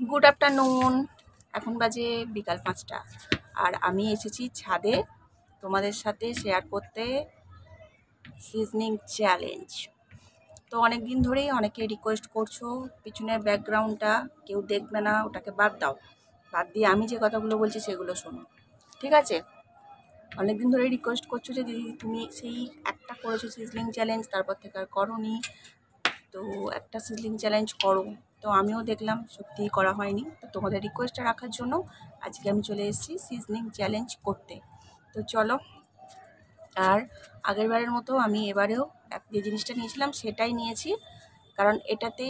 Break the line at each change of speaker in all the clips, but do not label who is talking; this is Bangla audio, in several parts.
Good afternoon. এখন বাজে বিকাল 5টা আর আমি এসেছি ছাদে তোমাদের সাথে শেয়ার করতে সিজনিং চ্যালেঞ্জ। তো অনেক দিন ধরেই অনেকে রিকোয়েস্ট করছো, পিছনের ব্যাকগ্রাউন্ডটা কেউ দেখবে না, ওটাকে বাদ দাও, বাদ দিয়ে আমি যে কথাগুলো বলছি সেগুলো শোনো, ঠিক আছে? অনেক দিন ধরেই রিকোয়েস্ট করছো যে দিদি তুমি সেই একটা করেছো সিজলিং চ্যালেঞ্জ, তারপর থেকে আর করোনি, তো একটা সিজলিং চ্যালেঞ্জ করো। তো আমিও দেখলাম সত্যিই করা হয়নি, তো তোমাদের রিকোয়েস্টটা রাখার জন্য আজকে আমি চলে এসেছি সিজনিং চ্যালেঞ্জ করতে। তো চলো, আর আগেরবারের মতো আমি এবারেও যে জিনিসটা নিয়েছিলাম সেটাই নিয়েছি, কারণ এটাতে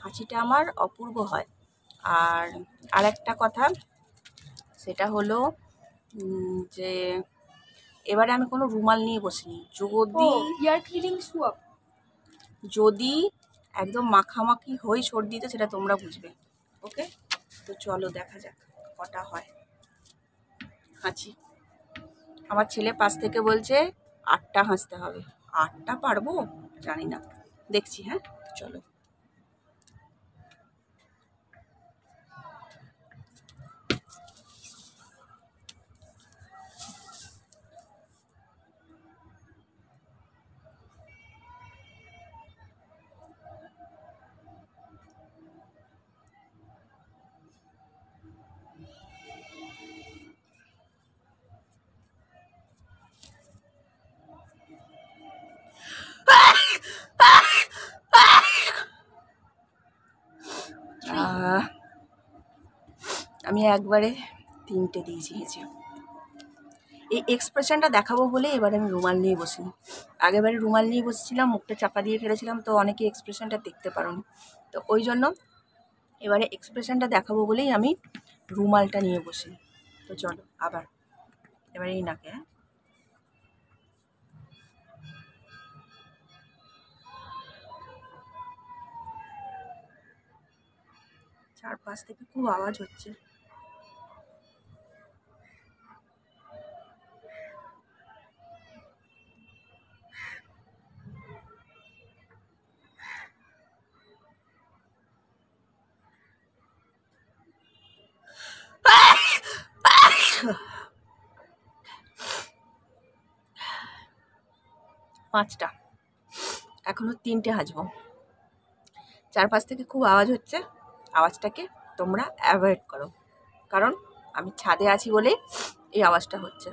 হাঁচিটা আমার অপূর্ব হয়। আর একটা কথা, সেটা হলো যে এবারে আমি কোনো রুমাল নিয়ে বসিনি। যদি একদম মাখামাখি হই সর্দিতে, সেটা তোমরা বুঝবে। ওকে, তো চলো দেখা যাক কটা হয় হাঁচি। আমার ছেলে পাশ থেকে বলছে 8টা হাসতে হবে। 8টা পারবো জানি না, দেখছি। হ্যাঁ চলো। আমি একবারে 3টে দিয়েছি হেঁচে। এই এক্সপ্রেশনটা দেখাবো বলে এবারে আমি রুমাল নিয়ে বসিনি। আগেবারে রুমাল নিয়ে বসেছিলাম, মুখটা চাপা দিয়ে ফেলেছিলাম, তো অনেকে এক্সপ্রেশনটা দেখতে পারোনি, তো ওই জন্য এবারে এক্সপ্রেশনটা দেখাবো বলেই আমি রুমালটা নিয়ে বসি। তো চলো আবার এবারে এই নাকে। হ্যাঁ, চারপাশ থেকে খুব আওয়াজ হচ্ছে। পাঁচটা, এখনো 3টে হাজবো। চারপাশ থেকে খুব আওয়াজ হচ্ছে, আওয়াজটাকে তোমরা অ্যাভয়েড করো, কারণ আমি ছাদে আছি বলে এই আওয়াজটা হচ্ছে।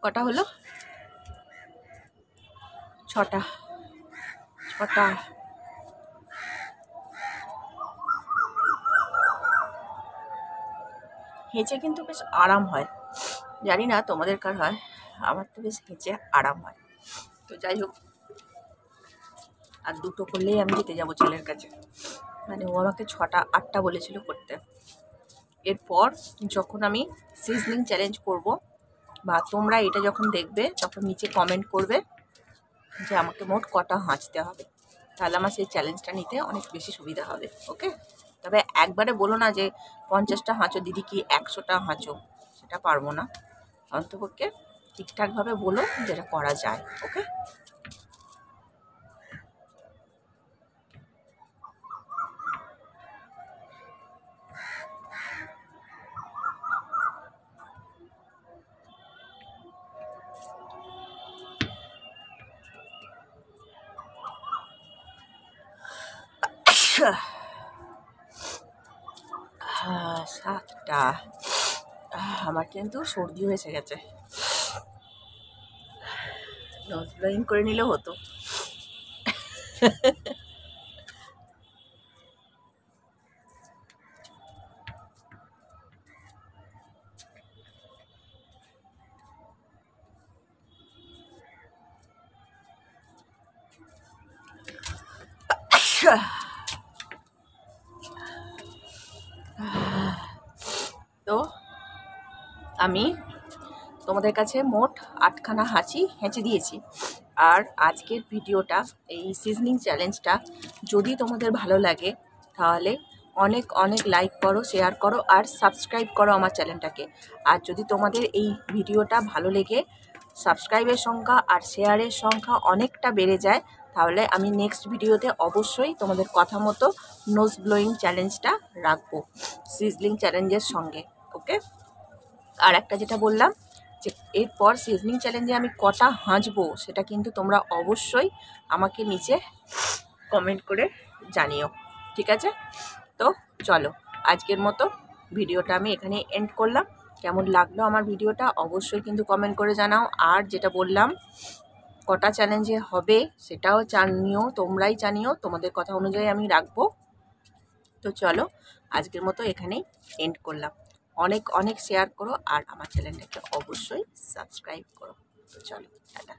কটা হলো? 6টা। হেঁচে কিন্তু বেশ আরাম হয়, জানি না তোমাদের কার হয়, আমার তো বেশ হেঁচে আরাম হয়। তো যাই হোক, আর 2টো করলেই আমি জিতে যাবো ছেলের কাছে। মানে ও আমাকে 8টা বলেছিল করতে। এরপর যখন আমি সিজনিং চ্যালেঞ্জ করব, বা তোমরা এটা যখন দেখবে, তখন নিচে কমেন্ট করবে যে আমাকে মোট কটা হাঁচতে হবে, তাহলে আমার সেই চ্যালেঞ্জটা নিতে অনেক বেশি সুবিধা হবে। ওকে, তবে একবারে বলো না যে 50টা হাঁচো দিদি, কি 100টা হাঁচো, সেটা পারবো না। অন্তপক্ষে ঠিকঠাকভাবে বলো, যেটা করা যায়। ওকে, হ্যাঁ 7টা। আমার কিন্তু সর্দি হয়ে গেছে, নোজ ব্লোয়িং করে নিলেও হতো। তো আমি তোমাদের কাছে মোট 8খানা হাঁচি হেঁচে দিয়েছি। আর আজকের ভিডিওটা, এই সিজনিং চ্যালেঞ্জটা যদি তোমাদের ভালো লাগে তাহলে অনেক অনেক লাইক করো, শেয়ার করো আর সাবস্ক্রাইব করো আমার চ্যানেলটাকে। আর যদি তোমাদের এই ভিডিওটা ভালো লেগে সাবস্ক্রাইবের সংখ্যা আর শেয়ারের সংখ্যা অনেকটা বেড়ে যায়, তাহলে আমি নেক্সট ভিডিওতে অবশ্যই তোমাদের কথা মতো নোজ ব্লোয়িং চ্যালেঞ্জটা রাখবো সিজলিং চ্যালেঞ্জের সঙ্গে। ওকে, আর একটা যেটা বললাম যে এরপর সিজনিং চ্যালেঞ্জে আমি কটা হাঁচবো সেটা কিন্তু তোমরা অবশ্যই আমাকে নিচে কমেন্ট করে জানিও, ঠিক আছে? তো চলো, আজকের মতো ভিডিওটা আমি এখানে এন্ড করলাম। কেমন লাগলো আমার ভিডিওটা অবশ্যই কিন্তু কমেন্ট করে জানাও। আর যেটা বললাম কটা চ্যালেঞ্জে হবে সেটাও জানিও, তোমরাই জানিও, তোমাদের কথা অনুযায়ী আমি রাখবো। তো চলো, আজকের মতো এখানেই এন্ড করলাম। অনেক অনেক শেয়ার করো আর আমার চ্যানেলটাকে অবশ্যই সাবস্ক্রাইব করো। তো চলো, টাটা।